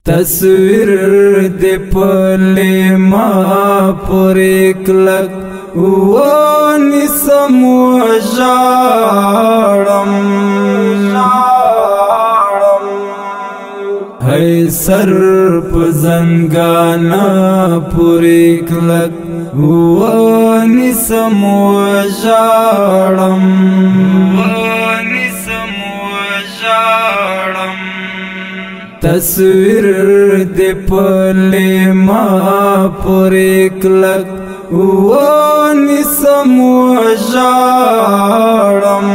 تصویر دی پلی ما پوری کلک وانی سمو جارم ہے سر پزنگانا پوری کلک وانی سمو جارم تصویر دی پلی ما پوری کلک وانی سمو جارم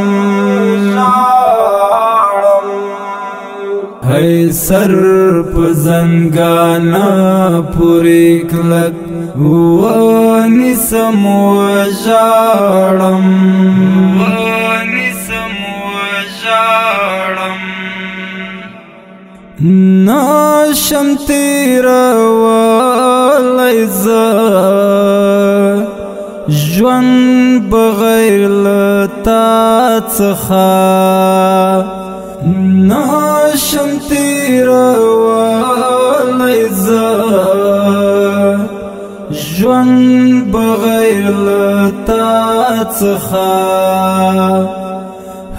ہے سر پزنگانا پوری کلک وانی سمو جارم ناشم تیرا والیزا جوان بغیر لتا څخه ناشم تیرا والیزا جوان بغیر لتا څخه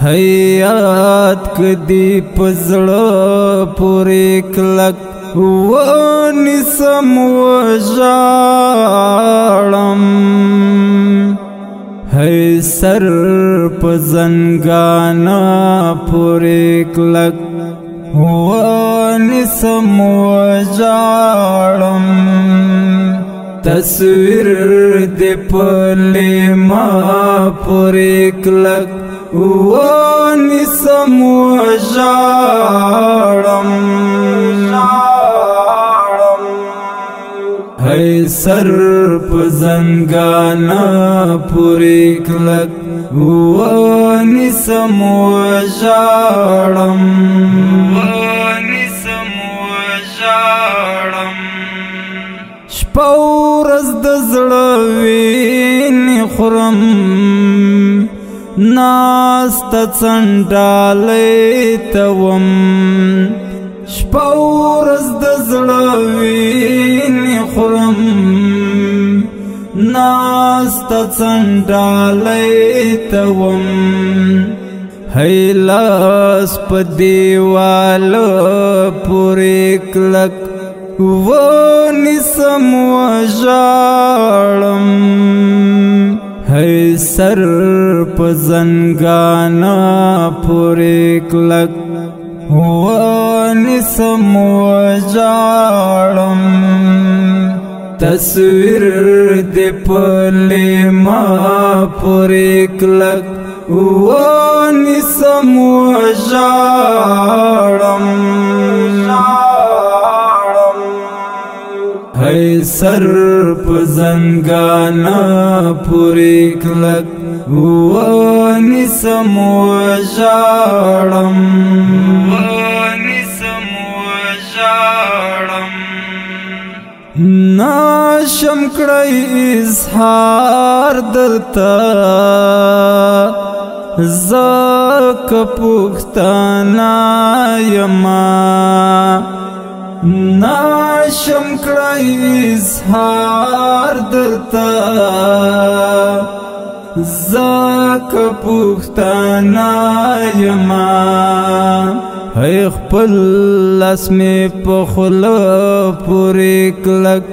حیات کدی پزړه پوری کلک وانی سمو جارم ہے سر پزنگانا پوری کلک وانی سمو جارم تصویر دی پلی ما پوری کلک وانی سمو جارم ہے سر پزنگانا پوری کلک وانی سمو جارم شپورز دزړه ویني خورم ناست څنډالې توم شپورز دزړه ویني خورم ناست څنډالې توم ہے لاس په دیوال پوری کلک وانی سمو جارم ہے سر پزنگانا پوری کلک وانی سمو جارم تصویر دی پلی ما پوری کلک وانی سمو جارم ہے سر پزنگانا پوری کلک وانی سمو جارم ناشم کړی اظهار درتا زک پختانا یما ناشم کړی اظهار درتا زک پختانا یما ہے خپل لاس می په خوله پوری کلک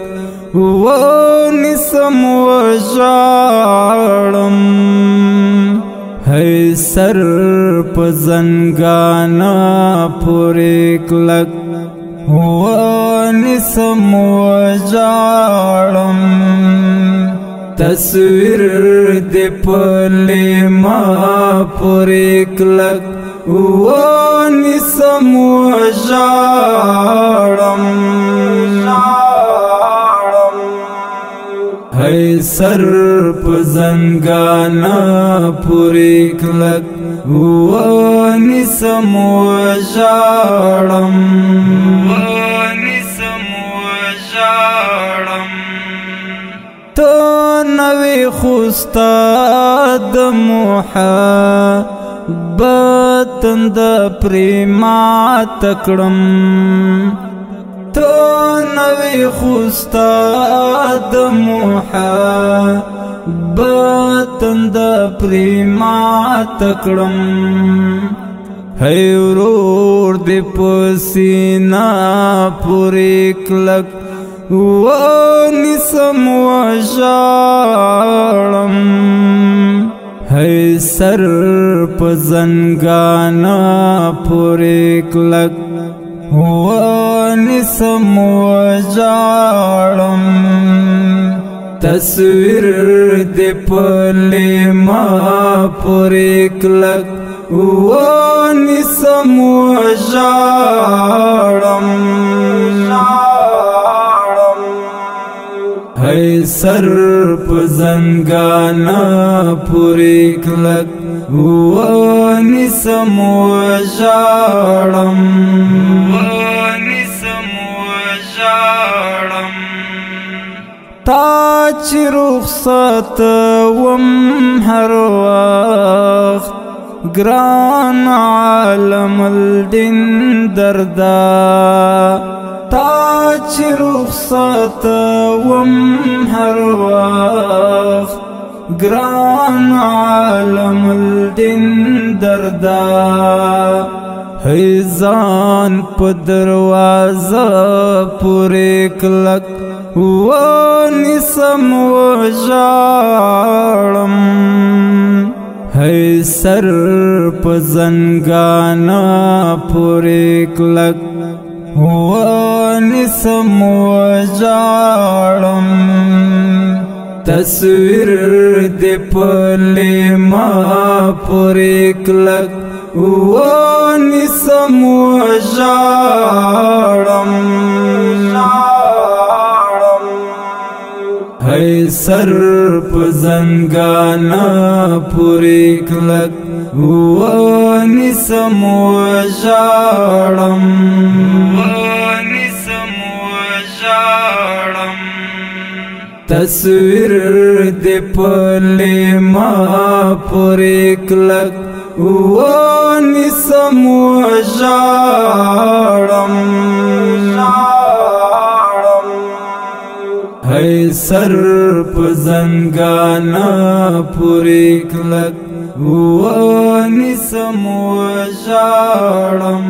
وانی سمو جارم ہے سر پزنگانا پوری کلک وانی سمو جارم تصویر دی پلی ما پوری کلک وانی سمو جارم ہے سر پزنگانا پوری کلک وانی سمو جارم تو نوی خوستا دموحا باتند پریما تکڑم نوی خوستا د محبتن د پریما تکړم ہے ورور دی پسینا پوری کلک ونسم وژاړم ہے سر پزنګانا پوری کلک ونسم وژاړم تصویر دی پلیما پوری کلک ونسم وژاړم ہے سر پزنګانا پوری کلک ونسم وژاړم تا چې رخصت وم هر وخت ګران عالم الدین دردا تا چې رخصت وم هر وخت ګران عالم الدین دردا ہے ځان په دروازه پورې کلک ونسم وژاړم ہے سر پزنګانا پورې کلک ونسم وژاړم تصویر دی پلیما پورې کلک ونسم وژاړم ہے سر پزنګانا پوری کلک ونسم وژاړم تصویر دی پلیما پوری کلک ونسم وژاړم ہے سر پزنګانا پوری کلک ونسم وژاړم